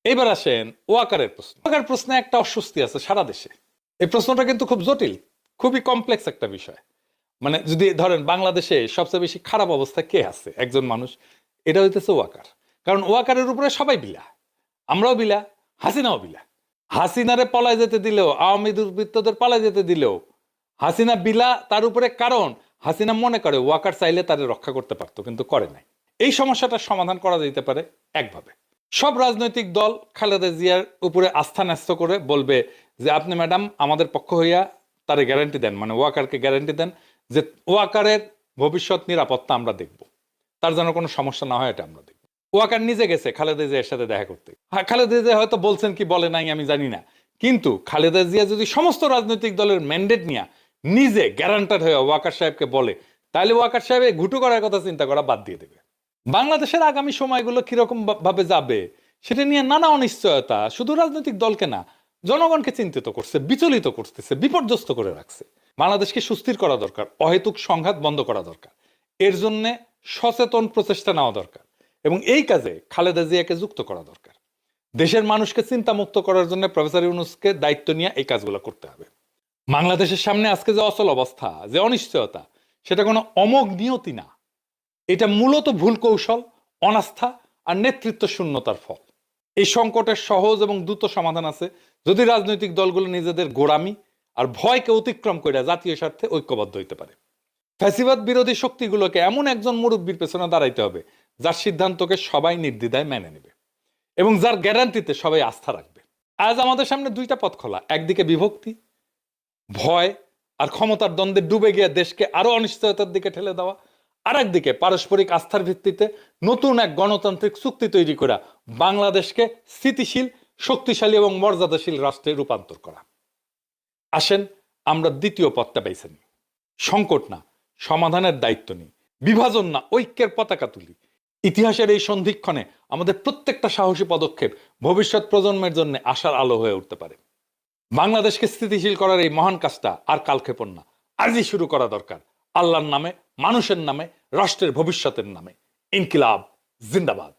এবার আসেন ওয়াকারের প্রশ্ন। ওয়াকার প্রশ্নে একটা অস্বস্তি আছে সারা দেশে। এই প্রশ্নটা কিন্তু খুব জটিল, খুবই কমপ্লেক্স একটা বিষয়। মানে যদি ধরেন বাংলাদেশে সবচেয়ে বেশি খারাপ অবস্থায় কে আছে, একজন মানুষ, এটা হইতেছে ওয়াকার। কারণ ওয়াকারের উপরে সবাই বিলা, আমরাও বিলা, হাসিনাও বিলা। হাসিনারে পলায় যেতে দিলেও, আওয়ামী দুর্বৃত্তদের পালায় যেতে দিলেও হাসিনা বিলা তার উপরে। কারণ হাসিনা মনে করে ওয়াকার চাইলে তাদের রক্ষা করতে পারতো, কিন্তু করে নাই। এই সমস্যাটার সমাধান করা যেতে পারে একভাবে। সব রাজনৈতিক দল খালেদা জিয়ার উপরে আস্থা ন্যস্ত করে বলবে যে আপনি ম্যাডাম আমাদের পক্ষ হইয়া তারে গ্যারান্টি দেন, মানে ওয়াকারকে গ্যারান্টি দেন যে ওয়াকারের ভবিষ্যৎ নিরাপত্তা আমরা দেখব, তার যেন কোনো সমস্যা না হয় এটা আমরা দেখব। ওয়াকার নিজে গেছে খালেদা জিয়ার সাথে দেখা করতে। হ্যাঁ, খালেদা জিয়া হয়তো বলছেন কি বলে নাই আমি জানি না, কিন্তু খালেদা জিয়া যদি সমস্ত রাজনৈতিক দলের ম্যান্ডেট নিয়ে নিজে গ্যারান্টার হয়ে ওয়াকার সাহেবকে বলে, তাহলে ওয়াকার সাহেব ঘুটু করার কথা চিন্তা করা বাদ দিয়ে দেবে। বাংলাদেশের আগামী সময়গুলো কিরকম ভাবে যাবে সেটা নিয়ে নানা অনিশ্চয়তা শুধু রাজনৈতিক দলকে না, জনগণকে চিন্তিত করছে, বিচলিত করতেছে, বিপর্যস্ত করে রাখছে। বাংলাদেশকে সুস্থির করা দরকার, অহেতুক সংঘাত বন্ধ করা দরকার, এর জন্য সচেতন প্রচেষ্টা নেওয়া দরকার এবং এই কাজে খালেদা জিয়াকে যুক্ত করা দরকার। দেশের মানুষকে চিন্তামুক্ত করার জন্য প্রফেসর ইউনূসকে দায়িত্ব নিয়ে এই কাজগুলো করতে হবে। বাংলাদেশের সামনে আজকে যে অচল অবস্থা, যে অনিশ্চয়তা, সেটা কোনো অমোঘ নিয়তি না, এটা মূলত ভুল কৌশল, অনাস্থা আর নেতৃত্ব শূন্যতার ফল। এই সংকটের সহজ এবং দ্রুত সমাধান আছে যদি রাজনৈতিক দলগুলো নিজেদের গোড়ামি আর ভয়কে অতিক্রম করে জাতীয় স্বার্থে ঐক্যবদ্ধ হইতে পারে। ফ্যাসিবাদ বিরোধী শক্তিগুলোকে এমন একজন মুরব্বীর পেছনে দাঁড়াইতে হবে যার সিদ্ধান্তকে সবাই নির্দ্বিধায় মেনে নেবে এবং যার গ্যারান্টিতে সবাই আস্থা রাখবে। আজ আমাদের সামনে দুইটা পথ খোলা, একদিকে বিভক্তি, ভয় আর ক্ষমতার দ্বন্দ্বে ডুবে গিয়ে দেশকে আরো অনিশ্চয়তার দিকে ঠেলে দেওয়া, আর একদিকে পারস্পরিক আস্থার ভিত্তিতে নতুন এক গণতান্ত্রিক চুক্তি তৈরি করা বাংলাদেশকে স্থিতিশীল, শক্তিশালী এবং মর্যাদাশীল রাষ্ট্রে রূপান্তর করা। আসেন আমরা দ্বিতীয় পথটা বেছে নিই। সংকট না, সমাধানের দায়িত্ব নিই। বিভাজন না, ঐক্যের পতাকা তুলি। ইতিহাসের এই সন্ধিক্ষণে আমাদের প্রত্যেকটা সাহসী পদক্ষেপ ভবিষ্যৎ প্রজন্মের জন্য আশার আলো হয়ে উঠতে পারে। বাংলাদেশকে স্থিতিশীল করার এই মহান কাজটা আর কালক্ষেপণ না, আজই শুরু করা দরকার। আল্লাহর নামে, মানুষের নামে, রাষ্ট্রের ভবিষ্যতের নামে। ইনকিলাব জিন্দাবাদ।